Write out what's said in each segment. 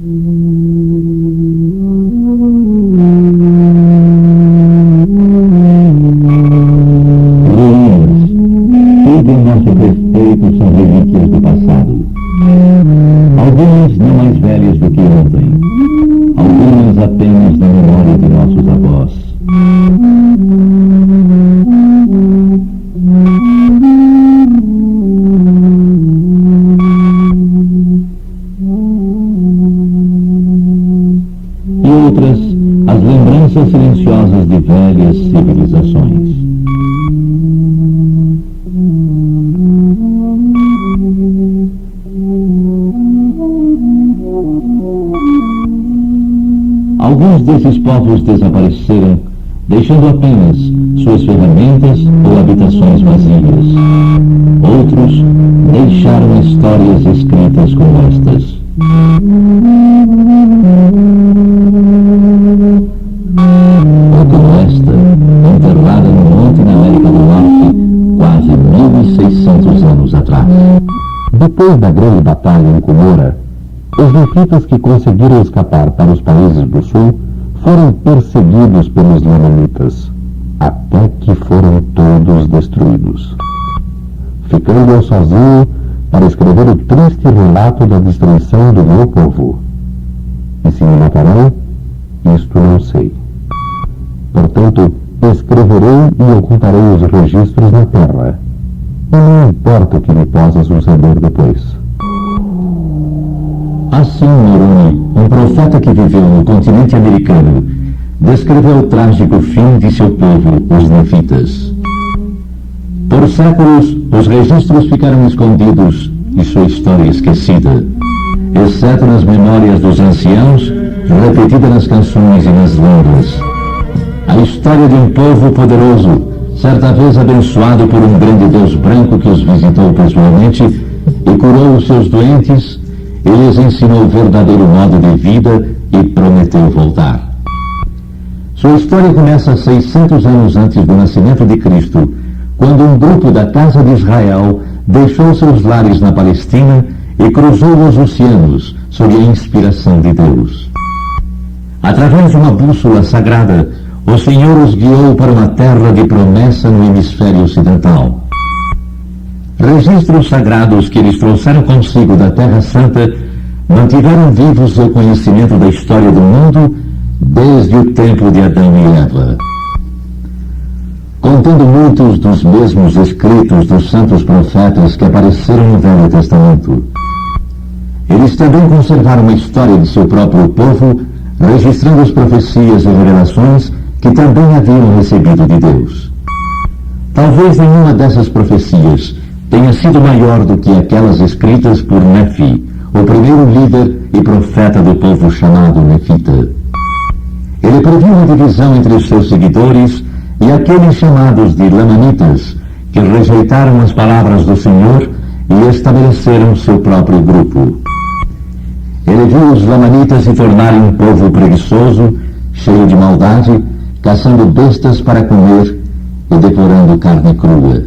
Tudo em nosso respeito são relíquias do passado. Algumas não mais velhas do que ontem. Algumas apenas na memória de nossos avós. E outras, as lembranças silenciosas de velhas civilizações. Alguns desses povos desapareceram, deixando apenas suas ferramentas ou habitações vazias. Outros deixaram histórias escritas como estas. Ou como esta, enterrada no monte na América do Norte, quase 1.600 anos atrás. Depois da grande batalha em Cumora, os nefitas que conseguiram escapar para os países do sul foram perseguidos pelos lamanitas, até que foram todos destruídos. Ficando eu sozinho para escrever o triste relato da destruição do meu povo. E se me matarão, isto não sei. Portanto, escreverei e ocultarei os registros na terra. E não importa o que me possa suceder depois. Assim, Moroni, um profeta que viveu no continente americano, descreveu o trágico fim de seu povo, os nefitas. Por séculos, os registros ficaram escondidos e sua história esquecida, exceto nas memórias dos anciãos, repetida nas canções e nas lendas. A história de um povo poderoso, certa vez abençoado por um grande Deus branco que os visitou pessoalmente e curou os seus doentes, e lhes ensinou o verdadeiro modo de vida e prometeu voltar. Sua história começa 600 anos antes do nascimento de Cristo, quando um grupo da casa de Israel deixou seus lares na Palestina e cruzou os oceanos sob a inspiração de Deus. Através de uma bússola sagrada, o Senhor os guiou para uma terra de promessa no hemisfério ocidental. Registros sagrados que eles trouxeram consigo da Terra Santa mantiveram vivos o conhecimento da história do mundo desde o tempo de Adão e Eva. Contendo muitos dos mesmos escritos dos santos profetas que apareceram no Velho Testamento, eles também conservaram uma história de seu próprio povo, registrando as profecias e revelações que também haviam recebido de Deus. Talvez nenhuma dessas profecias tenha sido maior do que aquelas escritas por Nefi, o primeiro líder e profeta do povo chamado Nefita. Ele previu uma divisão entre os seus seguidores e aqueles chamados de Lamanitas, que rejeitaram as palavras do Senhor e estabeleceram seu próprio grupo. Ele viu os Lamanitas se tornarem um povo preguiçoso, cheio de maldade, caçando bestas para comer e devorando carne crua.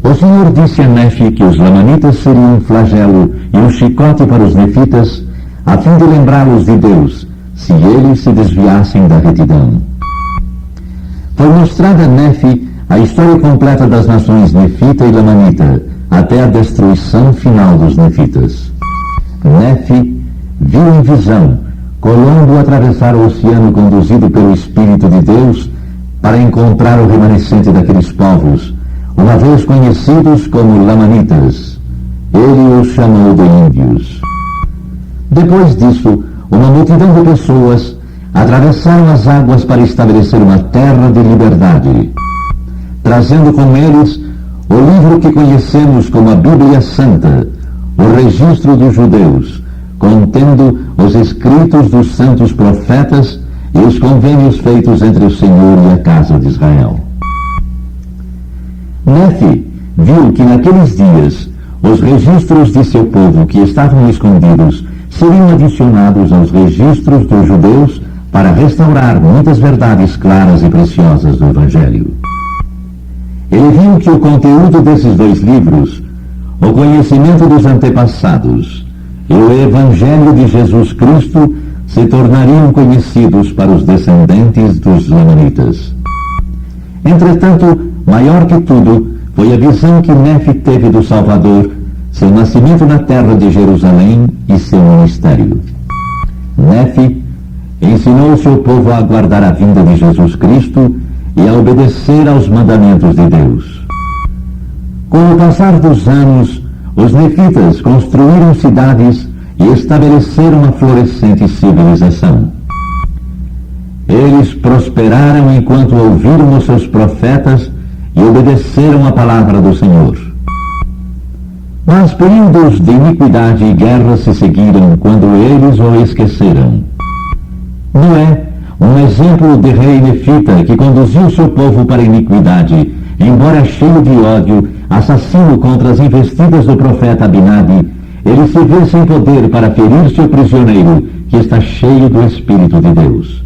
O Senhor disse a Nefi que os Lamanitas seriam um flagelo e um chicote para os nefitas, a fim de lembrá-los de Deus, se eles se desviassem da retidão. Foi mostrada a Nefi a história completa das nações nefita e lamanita, até a destruição final dos nefitas. Nefi viu em visão Colombo atravessar o oceano conduzido pelo Espírito de Deus para encontrar o remanescente daqueles povos, uma vez conhecidos como Lamanitas. Ele os chamou de índios. Depois disso, uma multidão de pessoas atravessaram as águas para estabelecer uma terra de liberdade, trazendo com eles o livro que conhecemos como a Bíblia Santa, o registro dos judeus, contendo os escritos dos santos profetas e os convênios feitos entre o Senhor e a casa de Israel. Nefi viu que naqueles dias os registros de seu povo que estavam escondidos seriam adicionados aos registros dos judeus para restaurar muitas verdades claras e preciosas do Evangelho. Ele viu que o conteúdo desses dois livros, o conhecimento dos antepassados e o Evangelho de Jesus Cristo se tornariam conhecidos para os descendentes dos lamanitas. Entretanto, maior que tudo, foi a visão que Nefe teve do Salvador, seu nascimento na terra de Jerusalém e seu ministério. Nefe ensinou o seu povo a aguardar a vinda de Jesus Cristo e a obedecer aos mandamentos de Deus. Com o passar dos anos, os nefitas construíram cidades e estabeleceram uma florescente civilização. Eles prosperaram enquanto ouviram os seus profetas e obedeceram a palavra do Senhor. Mas períodos de iniquidade e guerra se seguiram quando eles o esqueceram. Noé, um exemplo de rei nefita que conduziu seu povo para a iniquidade, embora cheio de ódio, assassino contra as investidas do profeta Abinabe, ele se vê sem poder para ferir seu prisioneiro, que está cheio do Espírito de Deus.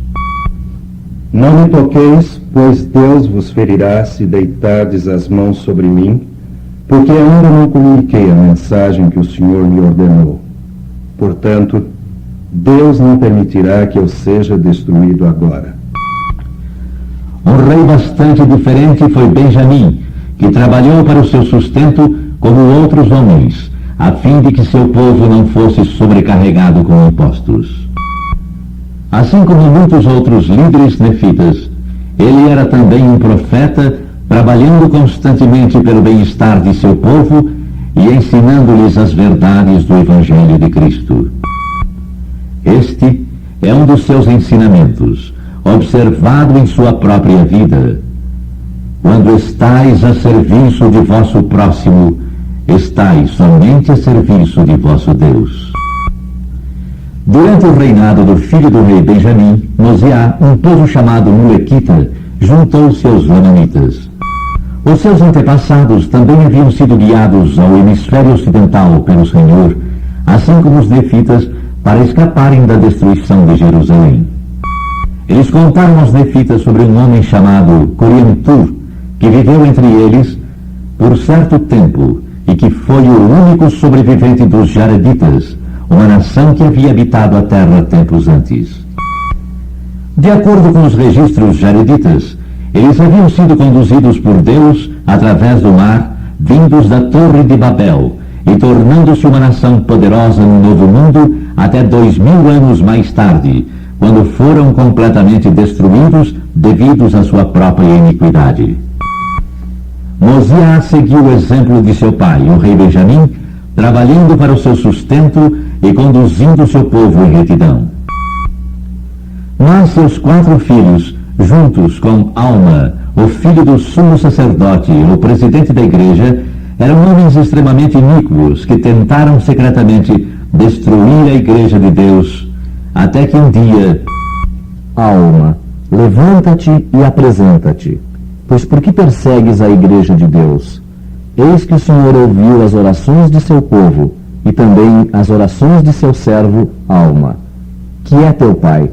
Não me toqueis, pois Deus vos ferirá se deitardes as mãos sobre mim, porque ainda não comuniquei a mensagem que o Senhor me ordenou. Portanto, Deus não permitirá que eu seja destruído agora. Um rei bastante diferente foi Benjamim, que trabalhou para o seu sustento como outros homens, a fim de que seu povo não fosse sobrecarregado com impostos. Assim como muitos outros líderes nefitas, ele era também um profeta, trabalhando constantemente pelo bem-estar de seu povo e ensinando-lhes as verdades do Evangelho de Cristo. Este é um dos seus ensinamentos, observado em sua própria vida. Quando estais a serviço de vosso próximo, estais somente a serviço de vosso Deus. Durante o reinado do filho do rei Benjamim, Mosiá, um povo chamado Mulequita, juntou-se aos lamanitas. Os seus antepassados também haviam sido guiados ao hemisfério ocidental pelo Senhor, assim como os nefitas, para escaparem da destruição de Jerusalém. Eles contaram aos nefitas sobre um homem chamado Coriantur, que viveu entre eles por certo tempo e que foi o único sobrevivente dos Jareditas, uma nação que havia habitado a terra tempos antes. De acordo com os registros jareditas, eles haviam sido conduzidos por Deus através do mar, vindos da Torre de Babel, e tornando-se uma nação poderosa no Novo Mundo até 2000 anos mais tarde, quando foram completamente destruídos devido à sua própria iniquidade. Mosiá seguiu o exemplo de seu pai, o rei Benjamim, trabalhando para o seu sustento e conduzindo seu povo em retidão. Mas seus 4 filhos, juntos com Alma, o filho do sumo sacerdote, o presidente da igreja, eram homens extremamente iníquos que tentaram secretamente destruir a igreja de Deus, até que um dia... Alma, levanta-te e apresenta-te, pois por que persegues a igreja de Deus? Eis que o Senhor ouviu as orações de seu povo, e também as orações de seu servo, Alma, que é teu pai.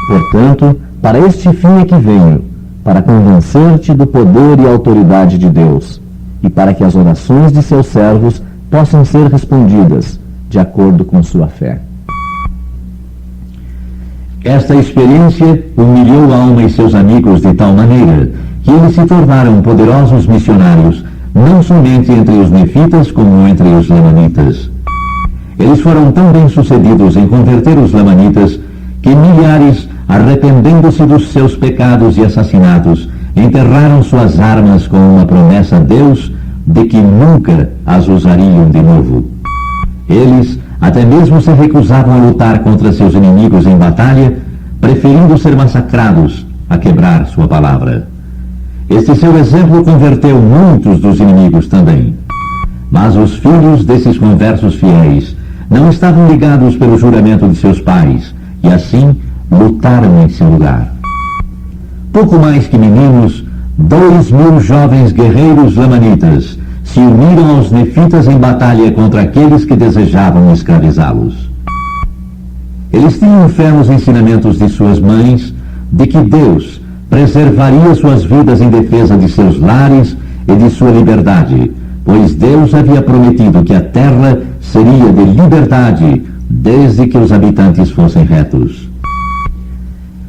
Portanto, para este fim é que venho, para convencer-te do poder e autoridade de Deus, e para que as orações de seus servos possam ser respondidas, de acordo com sua fé. Esta experiência humilhou Alma e seus amigos de tal maneira que eles se tornaram poderosos missionários, não somente entre os nefitas como entre os lamanitas. Eles foram tão bem-sucedidos em converter os lamanitas que milhares, arrependendo-se dos seus pecados e assassinatos, enterraram suas armas com uma promessa a Deus de que nunca as usariam de novo. Eles até mesmo se recusavam a lutar contra seus inimigos em batalha, preferindo ser massacrados a quebrar sua palavra. Este seu exemplo converteu muitos dos inimigos também. Mas os filhos desses conversos fiéis não estavam ligados pelo juramento de seus pais, e assim lutaram em seu lugar. Pouco mais que meninos, 2.000 jovens guerreiros lamanitas se uniram aos nefitas em batalha contra aqueles que desejavam escravizá-los. Eles tinham fé nos ensinamentos de suas mães de que Deus preservaria suas vidas em defesa de seus lares e de sua liberdade, pois Deus havia prometido que a terra seria de liberdade, desde que os habitantes fossem retos.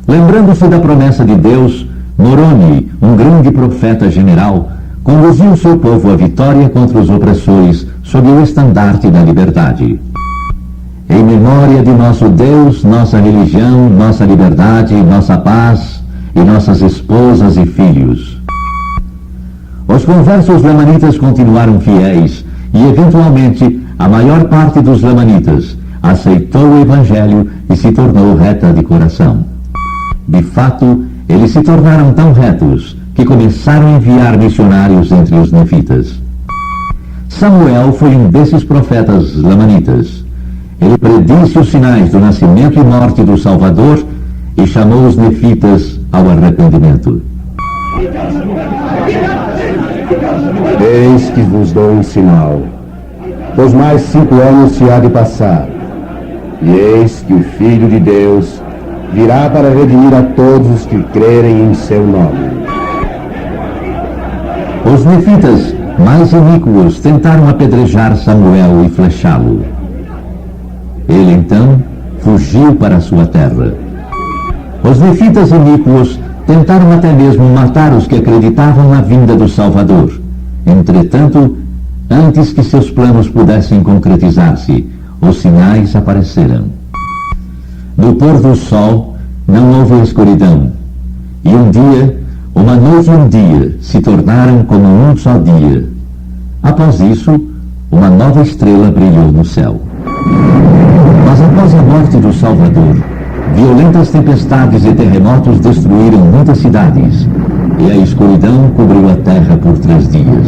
Lembrando-se da promessa de Deus, Moroni, um grande profeta general, conduziu seu povo à vitória contra os opressores sob o estandarte da liberdade. Em memória de nosso Deus, nossa religião, nossa liberdade, nossa paz e nossas esposas e filhos. Os conversos lamanitas continuaram fiéis e, eventualmente, a maior parte dos lamanitas aceitou o Evangelho e se tornou reta de coração. De fato, eles se tornaram tão retos que começaram a enviar missionários entre os nefitas. Samuel foi um desses profetas lamanitas. Ele predisse os sinais do nascimento e morte do Salvador e chamou os nefitas ao arrependimento. Eis que vos dou um sinal. Pois mais 5 anos se há de passar, e eis que o Filho de Deus virá para redimir a todos os que crerem em seu nome. Os nefitas, mais iníquos, tentaram apedrejar Samuel e flechá-lo. Ele, então, fugiu para a sua terra. Os nefitas iníquos tentaram até mesmo matar os que acreditavam na vinda do Salvador. Entretanto, antes que seus planos pudessem concretizar-se, os sinais apareceram. No pôr do sol, não houve escuridão. E um dia, uma noite e um dia se tornaram como um só dia. Após isso, uma nova estrela brilhou no céu. Mas após a morte do Salvador, violentas tempestades e terremotos destruíram muitas cidades, e a escuridão cobriu a terra por 3 dias.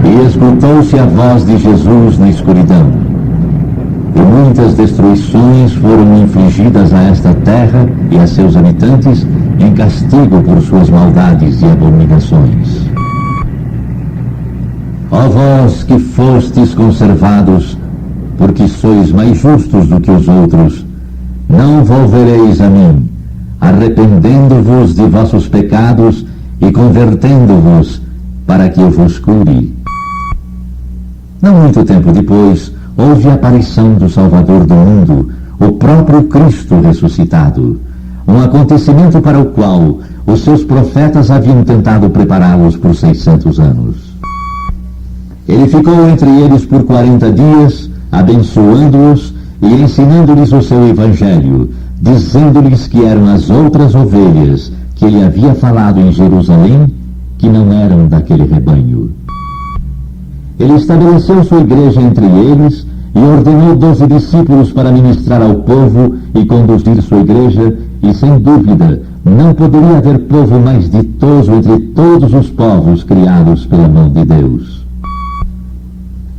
E escutou-se a voz de Jesus na escuridão. E muitas destruições foram infligidas a esta terra e a seus habitantes em castigo por suas maldades e abominações. Ó vós que fostes conservados, porque sois mais justos do que os outros, não volvereis a mim, arrependendo-vos de vossos pecados e convertendo-vos, para que eu vos cure. Não muito tempo depois, houve a aparição do Salvador do mundo, o próprio Cristo ressuscitado, um acontecimento para o qual os seus profetas haviam tentado prepará-los por 600 anos. Ele ficou entre eles por 40 dias, abençoando-os e ensinando-lhes o seu evangelho, dizendo-lhes que eram as outras ovelhas que ele havia falado em Jerusalém, que não eram daquele rebanho. Ele estabeleceu sua igreja entre eles e ordenou 12 discípulos para ministrar ao povo e conduzir sua igreja, e sem dúvida não poderia haver povo mais ditoso entre todos os povos criados pela mão de Deus.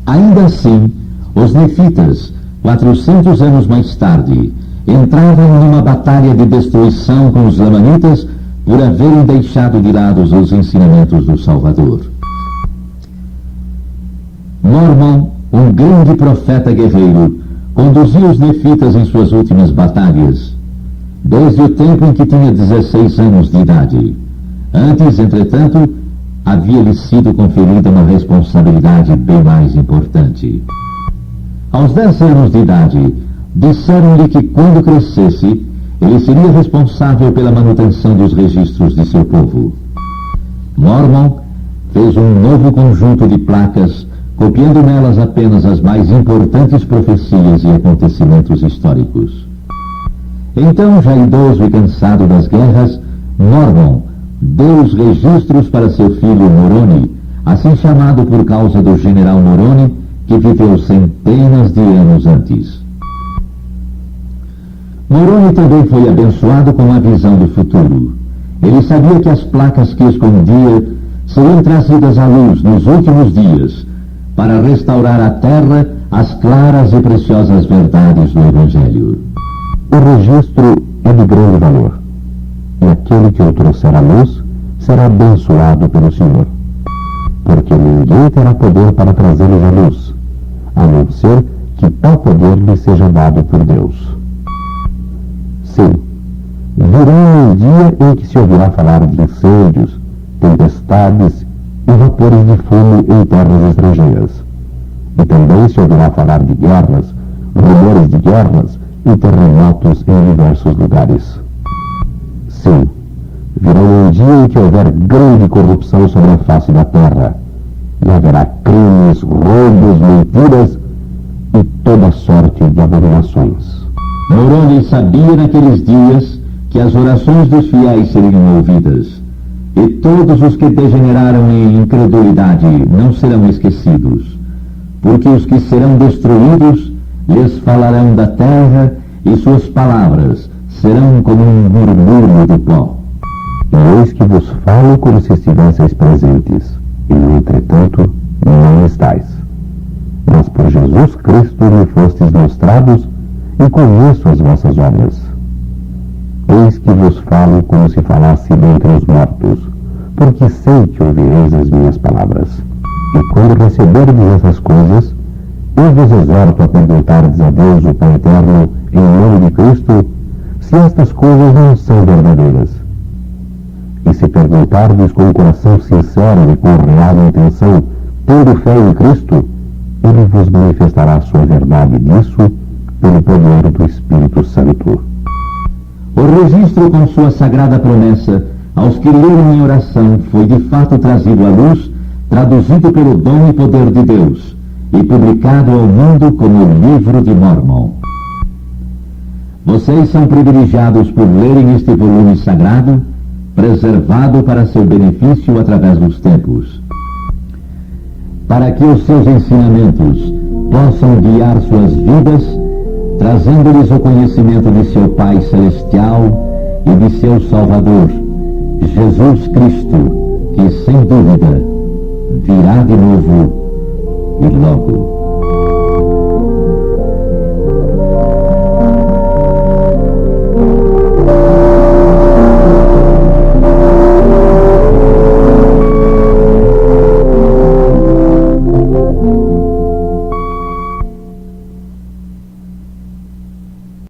Ainda assim, os nefitas, 400 anos mais tarde, entravam numa batalha de destruição com os lamanitas por haverem deixado de lado os ensinamentos do Salvador. Mormon, um grande profeta guerreiro, conduziu os nefitas em suas últimas batalhas, desde o tempo em que tinha 16 anos de idade. Antes, entretanto, havia-lhe sido conferida uma responsabilidade bem mais importante. Aos 10 anos de idade, disseram-lhe que quando crescesse, ele seria responsável pela manutenção dos registros de seu povo. Mormon fez um novo conjunto de placas, copiando nelas apenas as mais importantes profecias e acontecimentos históricos. Então, já idoso e cansado das guerras, Mormon deu os registros para seu filho Moroni, assim chamado por causa do general Moroni, que viveu centenas de anos antes. Moroni também foi abençoado com a visão do futuro. Ele sabia que as placas que escondia seriam trazidas à luz nos últimos dias, para restaurar à terra as claras e preciosas verdades do Evangelho. O registro é de grande valor, e aquele que o trouxer à luz será abençoado pelo Senhor, porque ninguém terá poder para trazê-los à luz, a não ser que tal poder lhe seja dado por Deus. Sim, virá um dia em que se ouvirá falar de incêndios, tempestades e vapores de fumo em terras estrangeiras. E também se ouvirá falar de guerras, rumores de guerras e terremotos em diversos lugares. Sim, virá um dia em que houver grande corrupção sobre a face da terra, e haverá crimes, roubos, mentiras e toda sorte de abominações. Moroni sabia naqueles dias que as orações dos fiéis seriam ouvidas, e todos os que degeneraram em incredulidade não serão esquecidos, porque os que serão destruídos lhes falarão da terra, e suas palavras serão como um murmúrio de pó. E eis que vos falo como se estivesseis presentes, e entretanto não estáis. Mas por Jesus Cristo me fostes mostrados, e conheço as vossas obras. Eis que vos falo como se falasse dentre os mortos, porque sei que ouvireis as minhas palavras. E quando receberdes essas coisas, eu vos exorto a perguntardes a Deus, o Pai Eterno, em nome de Cristo, se estas coisas não são verdadeiras. E se perguntardes com um coração sincero e com real intenção, tendo fé em Cristo, Ele vos manifestará a sua verdade disso pelo poder do Espírito Santo. O registro com sua sagrada promessa aos que leram em oração foi de fato trazido à luz, traduzido pelo dom e poder de Deus, e publicado ao mundo como o Livro de Mórmon. Vocês são privilegiados por lerem este volume sagrado, preservado para seu benefício através dos tempos, para que os seus ensinamentos possam guiar suas vidas, trazendo-lhes o conhecimento de seu Pai Celestial e de seu Salvador, Jesus Cristo, que sem dúvida virá de novo e logo.